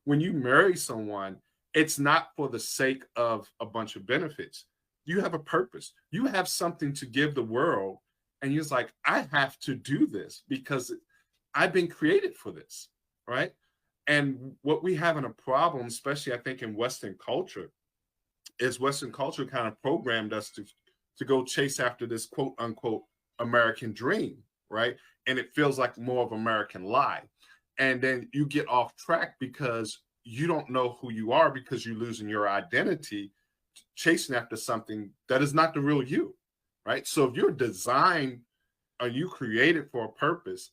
When you marry someone, it's not for the sake of a bunch of benefits. You have a purpose. You have something to give the world. And you're like, I have to do this because I've been created for this, right? And what we have in a problem, especially I think in Western culture, is Western culture kind of programmed us to go chase after this quote unquote American dream, right? And it feels like more of American lie. And then you get off track because you don't know who you are, because you're losing your identity, chasing after something that is not the real you, right? So if you're designed or you created for a purpose,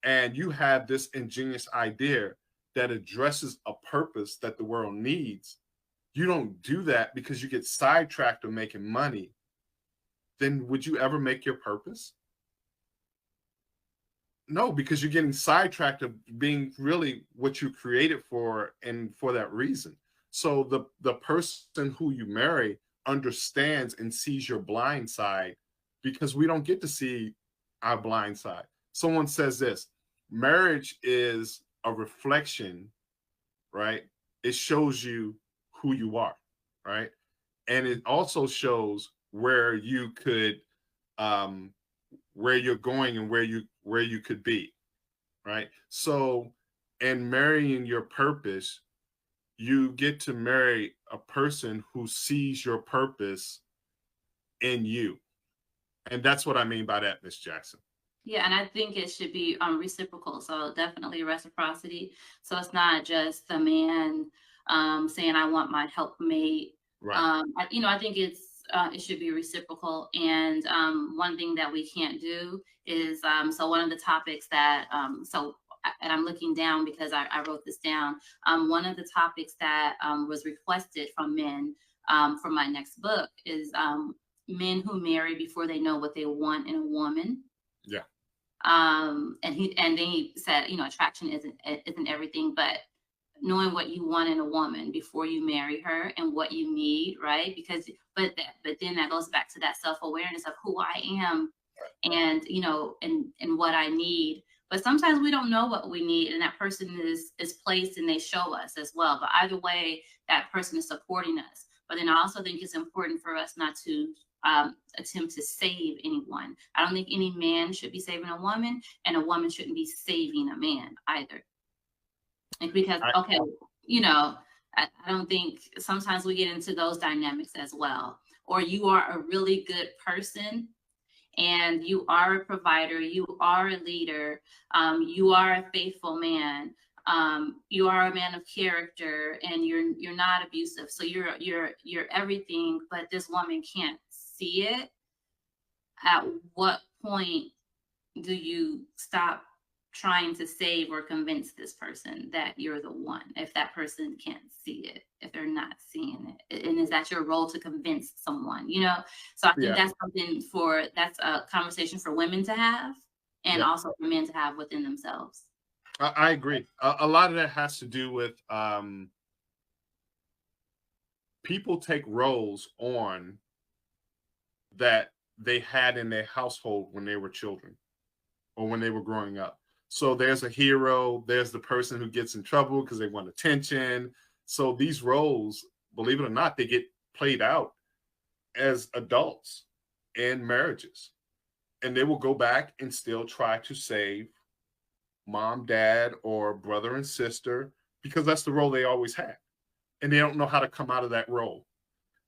and you have this ingenious idea that addresses a purpose that the world needs, you don't do that because you get sidetracked of making money, then would you ever make your purpose? No, because you're getting sidetracked of being really what you created for, and for that reason. So the person who you marry understands and sees your blind side, because we don't get to see our blind side. Someone says this: marriage is a reflection, right? It shows you who you are, right? And it also shows where you could, where you're going and where you could be, right? So, in marrying your purpose, you get to marry a person who sees your purpose in you. And that's what I mean by that, Miss Jackson. Yeah, and I think it should be reciprocal. So definitely reciprocity. So it's not just the man saying, "I want my helpmate." Right. I think it should be reciprocal. And one thing that we can't do is so one of the topics that and I'm looking down because I wrote this down. One of the topics that was requested from men for my next book is men who marry before they know what they want in a woman. Yeah. And then he said, attraction isn't everything, but knowing what you want in a woman before you marry her and what you need, right? But then that goes back to that self-awareness of who I am, and and what I need. But sometimes we don't know what we need, and that person is placed and they show us as well. But either way, that person is supporting us. But then I also think it's important for us not to attempt to save anyone. I don't think any man should be saving a woman, and a woman shouldn't be saving a man either. Because I don't think sometimes we get into those dynamics as well. Or you are a really good person, and you are a provider, you are a leader, you are a faithful man, you are a man of character, and you're not abusive. So you're everything, but this woman can't see it. At what point do you stop trying to save or convince this person that you're the one, if that person can't see it, if they're not seeing it? And is that your role to convince someone? So I think that's a conversation for women to have, and also for men to have within themselves. I agree. A lot of that has to do with people take roles on that they had in their household when they were children or when they were growing up. So there's a hero, there's the person who gets in trouble because they want attention. So these roles, believe it or not, they get played out as adults in marriages. And they will go back and still try to save mom, dad, or brother and sister, because that's the role they always had. And they don't know how to come out of that role.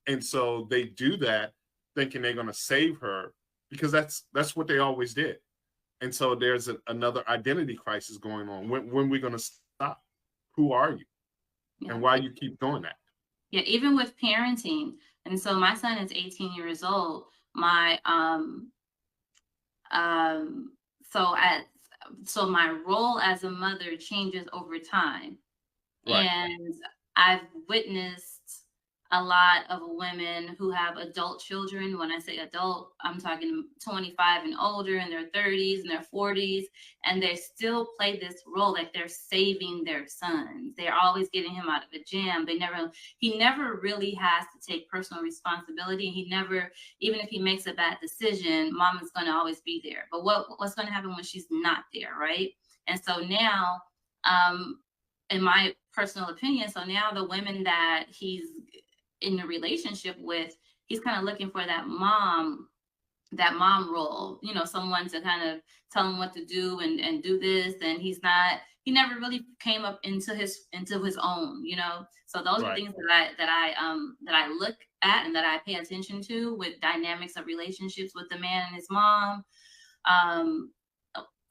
And so they do that thinking they're going to save her, because that's what they always did. And so there's another identity crisis going on. When are we going to stop? Who are you? Yeah. And why you keep doing that? Yeah, even with parenting, And so my son is 18 years old. So my role as a mother changes over time. Right. And I've witnessed a lot of women who have adult children. When I say adult, I'm talking 25 and older, in their 30s and their 40s, and they still play this role like they're saving their sons. They're always getting him out of a jam. He never really has to take personal responsibility. He never, even if he makes a bad decision, mom is going to always be there. But what's going to happen when she's not there, right? And so now, in my personal opinion, so now the women that he's in a relationship with, he's kind of looking for that mom role, someone to kind of tell him what to do and do this. And he never really came up into his own, So those are things that I look at and that I pay attention to with dynamics of relationships with the man and his mom.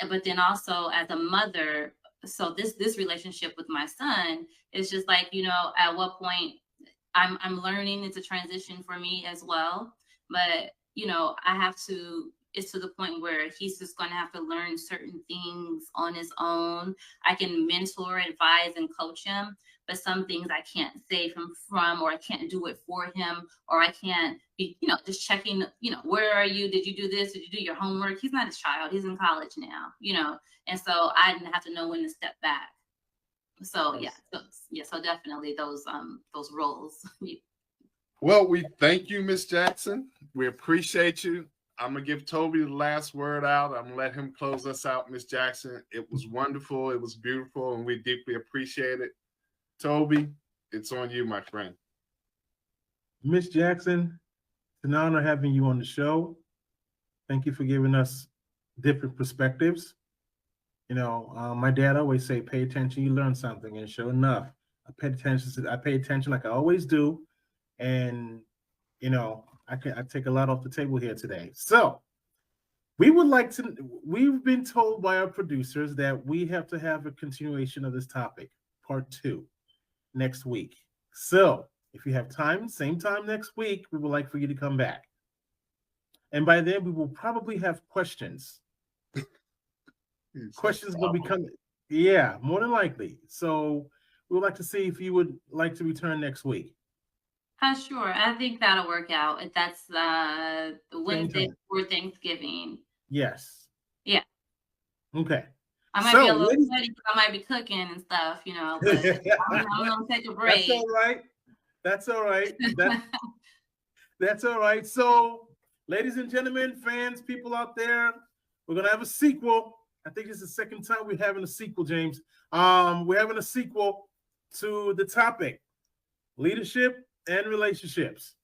But then also as a mother, so this relationship with my son is just like, at what point I'm learning. It's a transition for me as well. But, it's to the point where he's just going to have to learn certain things on his own. I can mentor, advise, and coach him, but some things I can't say from, or I can't do it for him, or I can't be, just checking, where are you? Did you do this? Did you do your homework? He's not a child. He's in college now, and so I didn't have to know when to step back. So so definitely those roles. Well, we thank you, Miss Jackson. We appreciate you. I'm gonna give Tobie the last word out. I'm gonna let him close us out, Miss Jackson. It was wonderful. It was beautiful, and we deeply appreciate it. Tobie, it's on you, my friend. Miss Jackson, it's an honor having you on the show. Thank you for giving us different perspectives. My dad always say, pay attention, you learn something. And sure enough, I pay attention like I always do. And, I take a lot off the table here today. So we've been told by our producers that we have to have a continuation of this topic, part 2, next week. So if you have time, same time next week, we would like for you to come back. And by then we will probably have questions. Questions will be coming. Yeah, more than likely. So we would like to see if you would like to return next week. Sure. I think that'll work out. That's the Wednesday before Thanksgiving. Yes. Yeah. Okay. I might be a little sweaty because I might be cooking and stuff, but I'm going to take a break. That's all right. That's all right. So, ladies and gentlemen, fans, people out there, we're going to have a sequel. I think it's the second time we're having a sequel, James. We're having a sequel to the topic, leadership and relationships,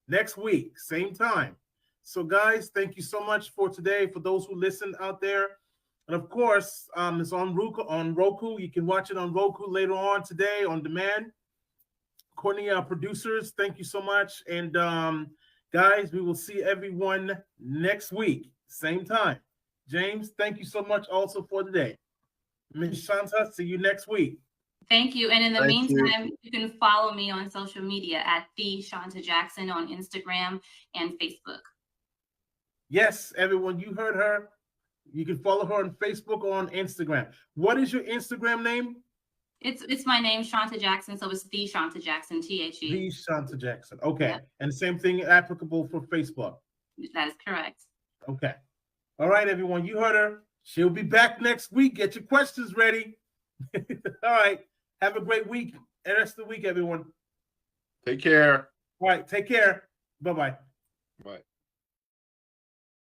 next week, same time. So, guys, thank you so much for today. For those who listened out there, and of course, it's on Roku. You can watch it on Roku later on today on demand. Courtney, our producers, thank you so much. And guys, we will see everyone next week, same time. James, thank you so much also for today. Ms. Shawnta, see you next week. Thank you. And in the meantime, you can follow me on social media at the Shawnta Jackson on Instagram and Facebook. Yes, everyone, you heard her. You can follow her on Facebook or on Instagram. What is your Instagram name? It's my name, Shawnta Jackson. So it's the Shawnta Jackson, THE. The Shawnta Jackson. Okay. Yep. And the same thing applicable for Facebook. That is correct. Okay. All right, everyone. You heard her. She'll be back next week. Get your questions ready. All right. Have a great week. And rest of the week, everyone. Take care. All right. Take care. Bye-bye. Bye.